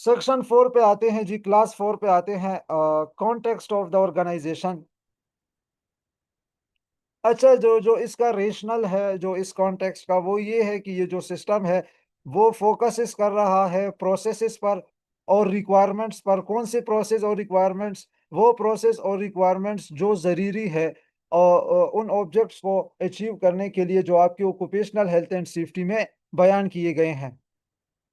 Section 4 पे आते हैं जी, क्लास 4 पे आते हैं, कॉन्टेक्स्ट ऑफ द ऑर्गेनाइजेशन। अच्छा, जो जो इसका रेशनल है, जो इस कॉन्टेक्स्ट का, वो ये है कि ये जो सिस्टम है, वो फोकसेस कर रहा है प्रोसेसेस पर और रिक्वायरमेंट्स पर। कौन से प्रोसेस और रिक्वायरमेंट्स? वो प्रोसेस और रिक्वायरमेंट्स जो ज़रूरी है उन ऑब्जेक्ट्स को अचीव करने के लिए, जो आपकी ऑक्यूपेशनल हेल्थ एंड सेफ्टी में बयान किए गए हैं।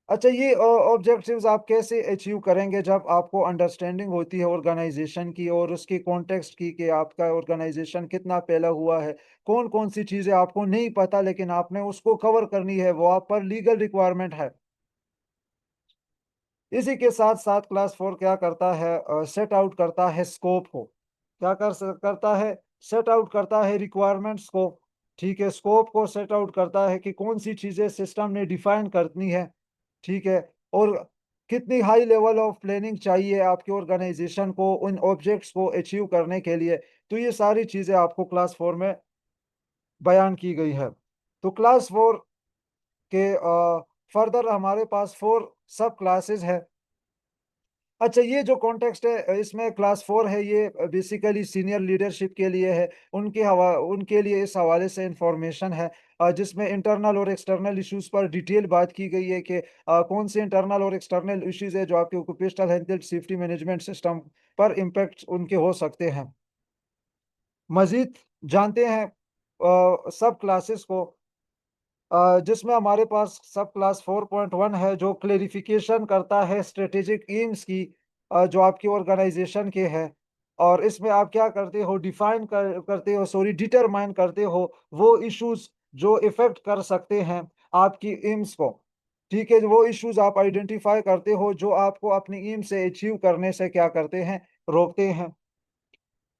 अच्छा, ये ऑब्जेक्टिव्स आप कैसे अचीव करेंगे जब आपको अंडरस्टैंडिंग होती है ऑर्गेनाइजेशन की और उसके कॉन्टेक्स्ट की, कि आपका ऑर्गेनाइजेशन कितना फैला हुआ है, कौन-कौन सी चीज़ें आपको नहीं पता लेकिन आपने उसको कवर करनी है, वो आप पर लीगल रिक्वायरमेंट है। इसी के साथ-साथ क्लास 4 क्या करता है, सेट आउट करता है स्कोप को। क्या करता है? सेट आउट करता है रिक्वायरमेंट्स को, ठीक है? स्कोप को सेट आउट करता है कि कौन-सी चीज़ें सिस्टम ने डिफाइन करनी है, ठीक है? और कितनी हाई लेवल ऑफ प्लानिंग चाहिए आपकी ऑर्गेनाइजेशन को उन ऑब्जेक्ट्स को अचीव करने के लिए। तो ये सारी चीज़ें आपको क्लास 4 में बयान की गई है। तो क्लास 4 के फर्दर हमारे पास 4 सब क्लासेस है। अच्छा, ये जो कॉन्टेक्स्ट है, इसमें क्लास 4 है, ये बेसिकली सीनियर लीडरशिप के लिए है। उनके लिए इस हवाले से इन्फॉर्मेशन है, जिसमें इंटरनल और एक्सटर्नल इश्यूज़ पर डिटेल बात की गई है कि कौन से इंटरनल और एक्सटर्नल इश्यूज़ है जो आपके occupational health and safety management system पर इम्पैक्ट उनके हो सकते हैं। मज़ीद जानते हैं सब क्लासेस को, जिसमें हमारे पास सब क्लास 4.1 है, जो क्लेरिफिकेशन करता है स्ट्रेटेजिक एम्स की, जो आपकी ऑर्गेनाइजेशन के हैं। और इसमें आप क्या करते हो, करते हो, सॉरी, डिटरमाइन करते हो वो इश्यूज जो इफेक्ट कर सकते हैं आपकी एम्स को। ठीक है, वो इश्यूज आप आइडेंटिफाई करते हो जो आपको अपनी एम से अचीव करने से क्या करते हैं, रोकते हैं।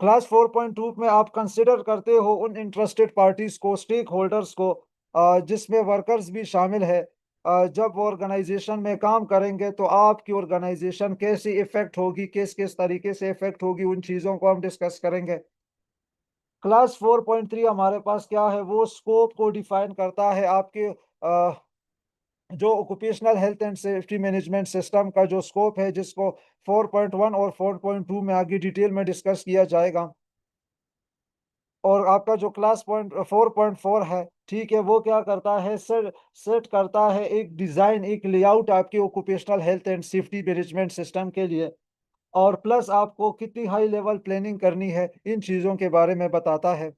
क्लास 4.2 में आप कंसिडर करते हो उन इंटरेस्टेड पार्टीज को, स्टेक होल्डर्स को, जिसमें वर्कर्स भी शामिल है। जब वो ऑर्गेनाइजेशन में काम करेंगे तो आपकी ऑर्गेनाइजेशन कैसी इफेक्ट होगी, किस किस तरीके से इफेक्ट होगी, उन चीज़ों को हम डिस्कस करेंगे। क्लास 4.3 हमारे पास क्या है, वो स्कोप को डिफाइन करता है आपके जो occupational health and safety management system का जो स्कोप है, जिसको 4.1 और 4.2 में आगे डिटेल में डिस्कस किया जाएगा। और आपका जो क्लास पॉइंट 4.4 है, ठीक है, वो क्या करता है, सेट करता है एक डिज़ाइन, एक लेआउट आपके occupational health and safety management system के लिए। और प्लस आपको कितनी हाई लेवल प्लानिंग करनी है, इन चीज़ों के बारे में बताता है।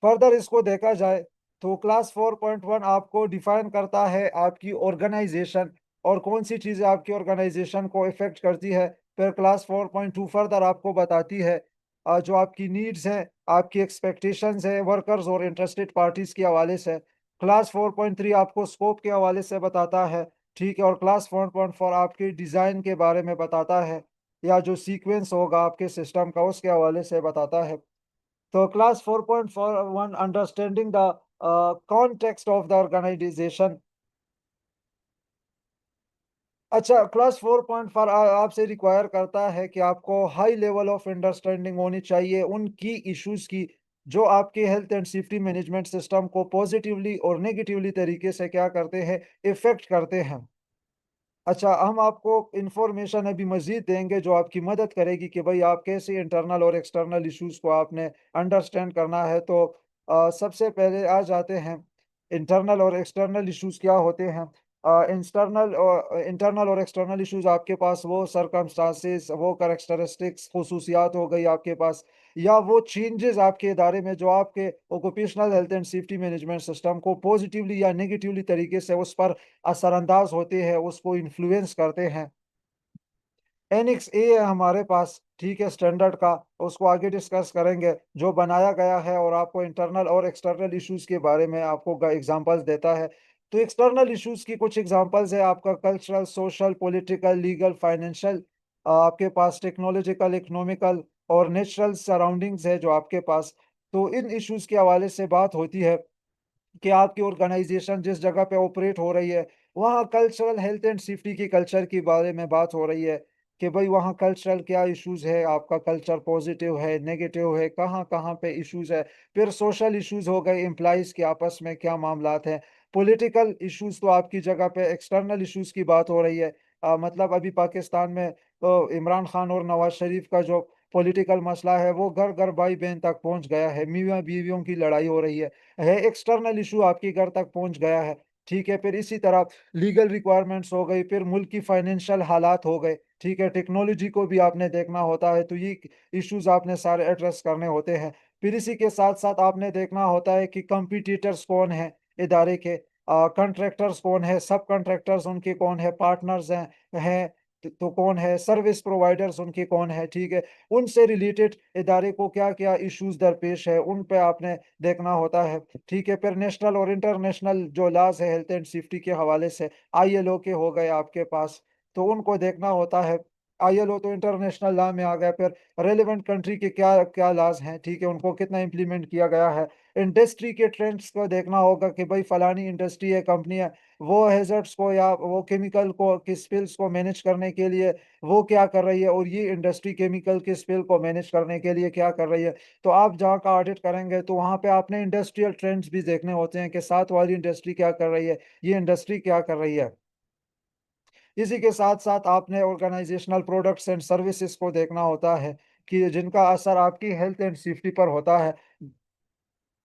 फर्दर इसको देखा जाए तो क्लास 4.1 आपको डिफाइन करता है आपकी ऑर्गेनाइजेशन और कौन सी चीज़ें आपकी ऑर्गेनाइजेशन को इफ़ेक्ट करती है। फिर क्लास 4.2 फर्दर आपको बताती है जो आपकी नीड्स हैं, आपकी एक्सपेक्टेशंस हैं वर्कर्स और इंटरेस्टेड पार्टीज़ के हवाले से। क्लास 4.3 आपको स्कोप के हवाले से बताता है, ठीक है? और क्लास 4.4 आपके डिज़ाइन के बारे में बताता है, या जो सीक्वेंस होगा आपके सिस्टम का उसके हवाले से बताता है। So class 4.41 understanding the context of the organization। अच्छा, क्लास 4.4 आपसे रिक्वायर करता है कि आपको हाई लेवल ऑफ अंडरस्टैंडिंग होनी चाहिए उन की इश्यूज की, जो आपके health and safety management system को पॉजिटिवली और नेगेटिवली तरीके से क्या करते हैं, इफेक्ट करते हैं। अच्छा, हम आपको इन्फॉर्मेशन अभी मज़ीद देंगे जो आपकी मदद करेगी कि भाई आप कैसे इंटरनल और एक्सटर्नल इश्यूज़ को आपने अंडरस्टैंड करना है। तो सबसे पहले आ जाते हैं इंटरनल और एक्सटर्नल इश्यूज़ क्या होते हैं। इंटरनल और एक्सटर्नल इश्यूज़ आपके पास वो सर्कमस्टांसेस, वो कैरेक्टरिस्टिक्स, ख़ुसूसियात हो गई आपके पास, या वो चेंजेज़ आपके इदारे में जो आपके occupational health and safety management system को पॉजिटिवली या नेगेटिवली तरीके से उस पर असरअंदाज होते हैं, उसको इन्फ्लुएंस करते हैं। एनेक्स ए है हमारे पास, ठीक है, स्टैंडर्ड का, उसको आगे डिस्कस करेंगे, जो बनाया गया है और आपको इंटरनल और एक्सटर्नल इश्यूज़ के बारे में आपको एग्जांपल्स देता है। तो एक्सटर्नल इश्यूज़ की कुछ एग्जांपल्स है आपका cultural, social, political, legal, financial, आपके पास टेक्नोलॉजिकल, इकोनॉमिकल और नेचुरल सराउंडिंग्स है जो आपके पास। तो इन इश्यूज़ के हवाले से बात होती है कि आपकी ऑर्गेनाइजेशन जिस जगह पे ऑपरेट हो रही है, वहाँ कल्चरल हेल्थ एंड सेफ्टी की कल्चर के बारे में बात हो रही है कि भई वहाँ कल्चरल क्या इश्यूज़ है, आपका कल्चर पॉज़िटिव है, नेगेटिव है, कहाँ-कहाँ पे इश्यूज़ है। फिर सोशल इश्यूज़ हो गए, एम्प्लॉइज़ के आपस में क्या मामलात हैं। पॉलिटिकल इश्यूज तो आपकी जगह पे, एक्सटर्नल इश्यूज की बात हो रही है। मतलब अभी पाकिस्तान में तो इमरान खान और नवाज शरीफ का जो पॉलिटिकल मसला है वो घर घर भाई बहन तक पहुंच गया है, मियां बीवियों की लड़ाई हो रही है एक्सटर्नल इशू आपकी घर तक पहुंच गया है। ठीक है, फिर इसी तरह लीगल रिक्वायरमेंट्स हो गई, फिर मुल्क की फाइनेंशियल हालात हो गए। ठीक है, टेक्नोलॉजी को भी आपने देखना होता है, तो ये इश्यूज आपने सारे एड्रेस करने होते हैं। फिर इसी के साथ साथ आपने देखना होता है कि कंपटीटर्स कौन है इदारे के, कंट्रैक्टर्स कौन है, सब कंट्रैक्टर्स उनके कौन है, पार्टनर्स हैं तो कौन है, सर्विस प्रोवाइडर्स उनके कौन है। ठीक है, उनसे रिलेटेड इदारे को क्या क्या इश्यूज दरपेश है उन पे आपने देखना होता है। ठीक है, फिर नेशनल और इंटरनेशनल जो लॉज है हेल्थ एंड सेफ्टी के हवाले से, आईएलओ के हो गए आपके पास, तो उनको देखना होता है। आईएलओ तो इंटरनेशनल लॉ में आ गया, फिर रेलेवेंट कंट्री के क्या क्या लॉज हैं, ठीक है, उनको कितना इम्प्लीमेंट किया गया है। इंडस्ट्री के ट्रेंड्स को देखना होगा कि भाई फलानी इंडस्ट्री है, कंपनी है, वो हैजर्ड्स को या वो केमिकल को की स्पिल्स को मैनेज करने के लिए वो क्या कर रही है, और ये इंडस्ट्री केमिकल के स्पिल को मैनेज करने के लिए क्या कर रही है। तो आप जहाँ का ऑडिट करेंगे तो वहाँ पे आपने इंडस्ट्रियल ट्रेंड्स भी देखने होते हैं कि साथ वाली इंडस्ट्री क्या कर रही है, ये इंडस्ट्री क्या कर रही है। इसी के साथ साथ आपने ऑर्गेनाइजेशनल प्रोडक्ट्स एंड सर्विसेज को देखना होता है कि जिनका असर आपकी हेल्थ एंड सेफ्टी पर होता है।